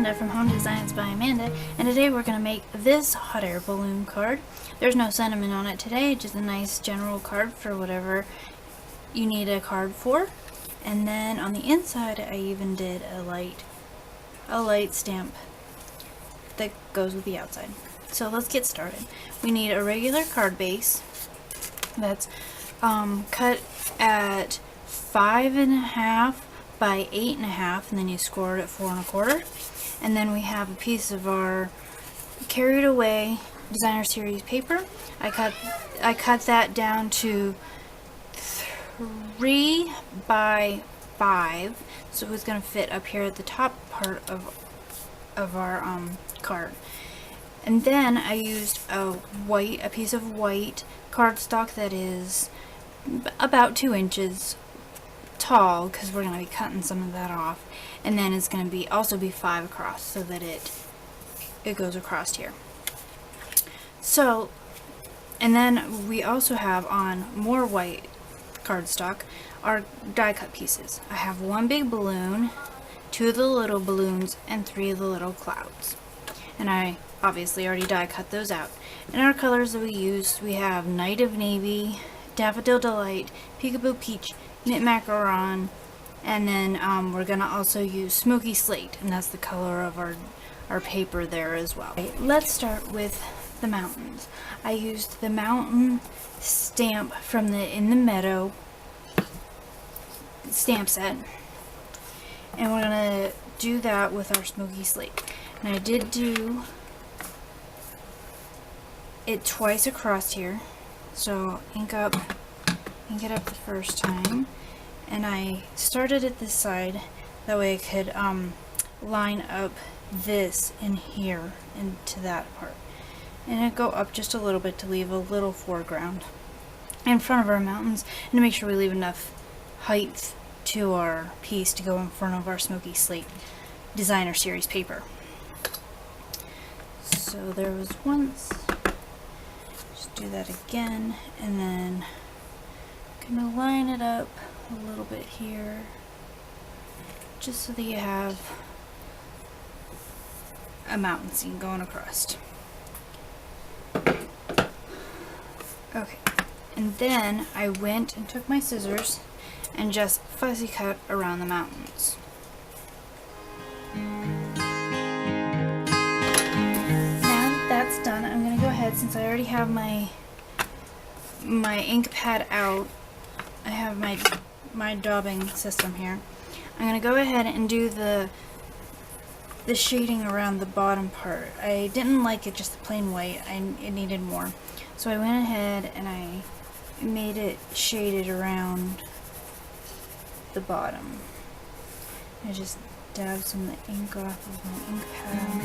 Amanda from Home Designs by Amanda, and today we're going to make this hot air balloon card. There's no sentiment on it today, just a nice general card for whatever you need a card for. And then on the inside I even did a light stamp that goes with the outside. So let's get started. We need a regular card base that's cut at 5.5 by 8.5, and then you score it at 4 1/4. And then we have a piece of our Carried Away Designer Series paper. I cut that down to 3 by 5, so it's going to fit up here at the top part of our card. And then I used a piece of white cardstock that is about 2 inches tall, because we're going to be cutting some of that off, and then it's going to also be 5 across, so that it goes across here. So, and then we also have on more white cardstock our die cut pieces. I have 1 big balloon, 2 of the little balloons, and 3 of the little clouds, and I obviously already die cut those out. And our colors that we used, we have Night of Navy, Daffodil Delight, Peekaboo Peach, Mint Macaron, and then we're going to also use Smoky Slate, and that's the color of our paper there as well. Okay, let's start with the mountains. I used the mountain stamp from the In the Meadow stamp set, and we're going to do that with our Smoky Slate. And I did do it twice across here, so ink it up the first time, and I started at this side, that way I could line up this in here into that part, and I'd go up just a little bit to leave a little foreground in front of our mountains, and to make sure we leave enough height to our piece to go in front of our Smoky Slate Designer Series paper. So there was once, just do that again, and then gonna line it up a little bit here, just so that you have a mountain scene going across. Okay, and then I went and took my scissors and just fussy cut around the mountains. Now that that's done, I'm gonna go ahead, since I already have my ink pad out, I have my daubing system here. I'm going to go ahead and do the shading around the bottom part. I didn't like it just the plain white. It needed more. So I went ahead and I made it shaded around the bottom. I just dabbed some of the ink off of my ink pad.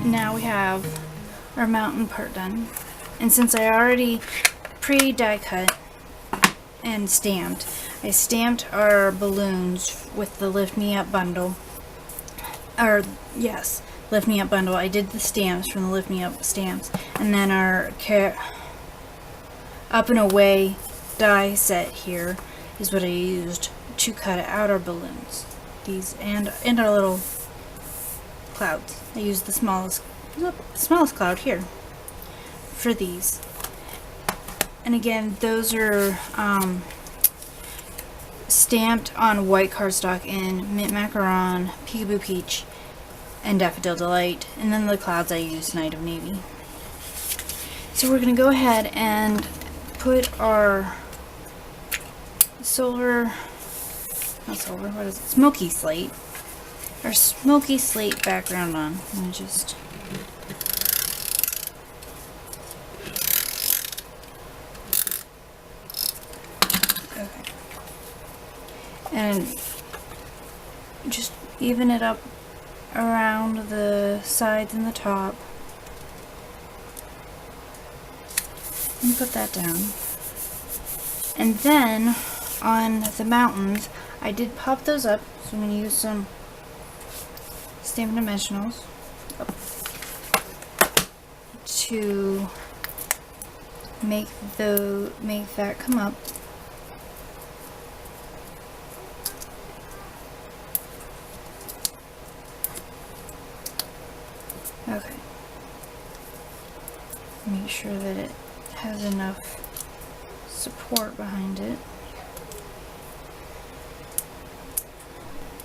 Now we have our mountain part done. And since I already pre-die cut and stamped, I stamped our balloons with the Lift Me Up bundle. Lift Me Up bundle. I did the stamps from the Lift Me Up stamps. And then our Up and Away die set here is what I used to cut out our balloons. These and our little clouds. I used the smallest cloud here for these. And again, those are stamped on white cardstock in Mint Macaron, Peekaboo Peach, and Daffodil Delight, and then the clouds I used Night of Navy. So we're going to go ahead and put our Smoky Slate, our Smoky Slate background on. And just and just even it up around the sides and the top, and put that down. And then on the mountains, I did pop those up, so I'm going to use some Stampin' Dimensionals to make that come up. enough support behind it.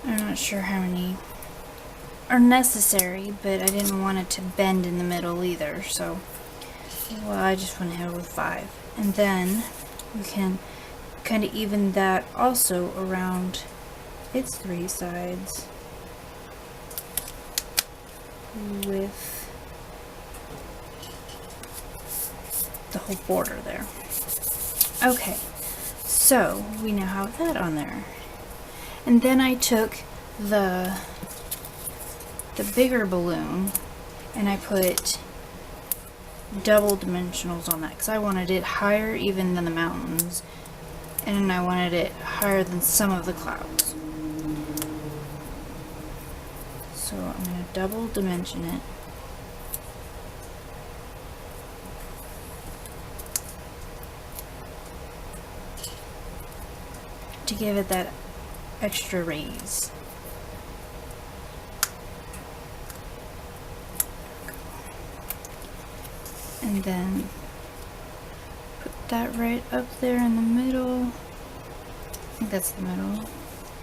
I'm not sure how many are necessary, but I didn't want it to bend in the middle either, so well, I just went ahead with 5. And then we can kind of even that also around its 3 sides with the whole border there. Okay, so we now have that on there. And then I took the bigger balloon and I put double dimensionals on that because I wanted it higher even than the mountains, and I wanted it higher than some of the clouds. So I'm going to double dimension it. To give it that extra raise. And then put that right up there in the middle. I think that's the middle.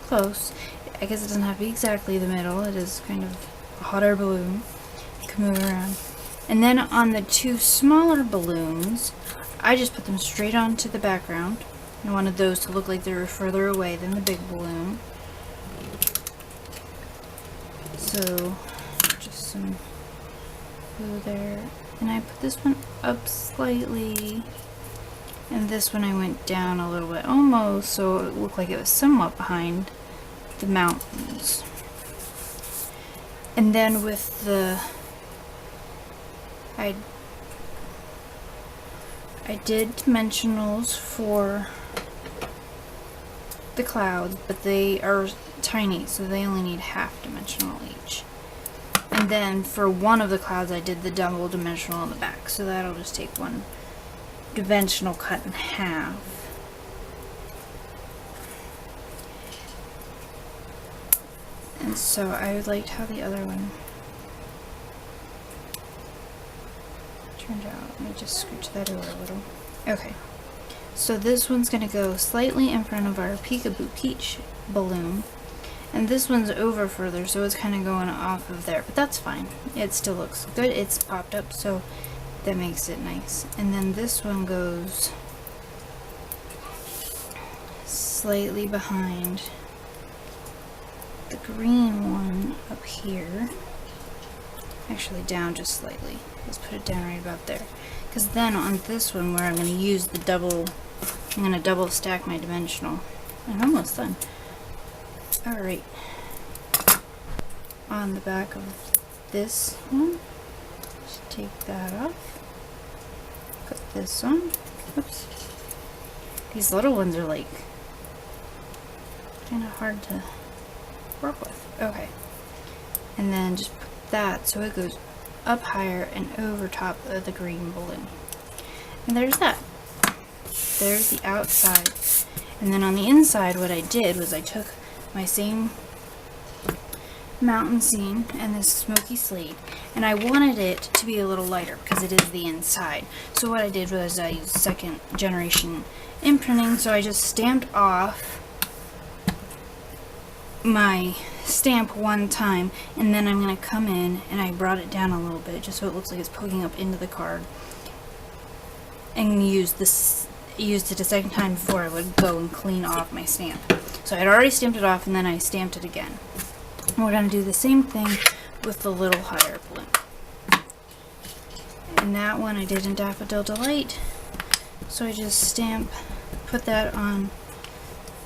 Close. I guess it doesn't have to be exactly the middle. It is kind of a hot air balloon. You can move around. And then on the 2 smaller balloons, I just put them straight onto the background. I wanted those to look like they were further away than the big balloon. So, just some glue there. And I put this one up slightly, and this one I went down a little bit, almost, so it looked like it was somewhat behind the mountains. And then with the, I did dimensionals for the clouds, but they are tiny, so they only need half dimensional each. And then for one of the clouds I did the double dimensional on the back, so that'll just take one dimensional cut in half. And so I liked how the other one turned out. Let me just scooch that over a little. Okay, so this one's going to go slightly in front of our Peekaboo Peach balloon. And this one's over further, so it's kind of going off of there, but that's fine. It still looks good. It's popped up, so that makes it nice. And then this one goes slightly behind the green one up here. Actually, down just slightly. Let's put it down right about there. Because then on this one, where I'm going to use the double, I'm going to double stack my dimensional. I'm almost done. Alright, on the back of this one, just take that off, put this on. Oops, these little ones are like kind of hard to work with. Okay, and then just put that so it goes up higher and over top of the green balloon. And there's that. There's the outside. And then on the inside, what I did was I took my same mountain scene and this smoky slate, and I wanted it to be a little lighter because it is the inside. So what I did was I used 2nd generation imprinting, so I just stamped off my stamp one time, and then I'm going to come in and I brought it down a little bit just so it looks like it's poking up into the card, and used it a 2nd time before I would go and clean off my stamp. So I had already stamped it off, and then I stamped it again. And we're going to do the same thing with the little higher balloon. And that one I did in Daffodil Delight. So I just put that on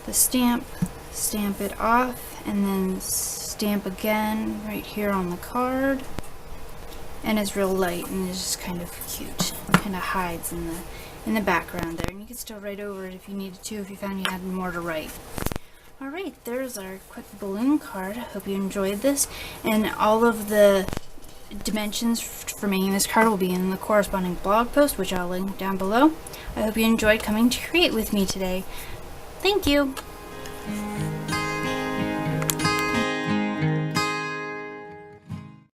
the stamp, stamp it off, and then stamp again right here on the card. And it's real light, and it's just kind of cute. It kind of hides in the background there. And you can still write over it if you needed to, if you found you had more to write. Alright, there's our quick balloon card. I hope you enjoyed this. And all of the dimensions for making this card will be in the corresponding blog post, which I'll link down below. I hope you enjoyed coming to create with me today. Thank you!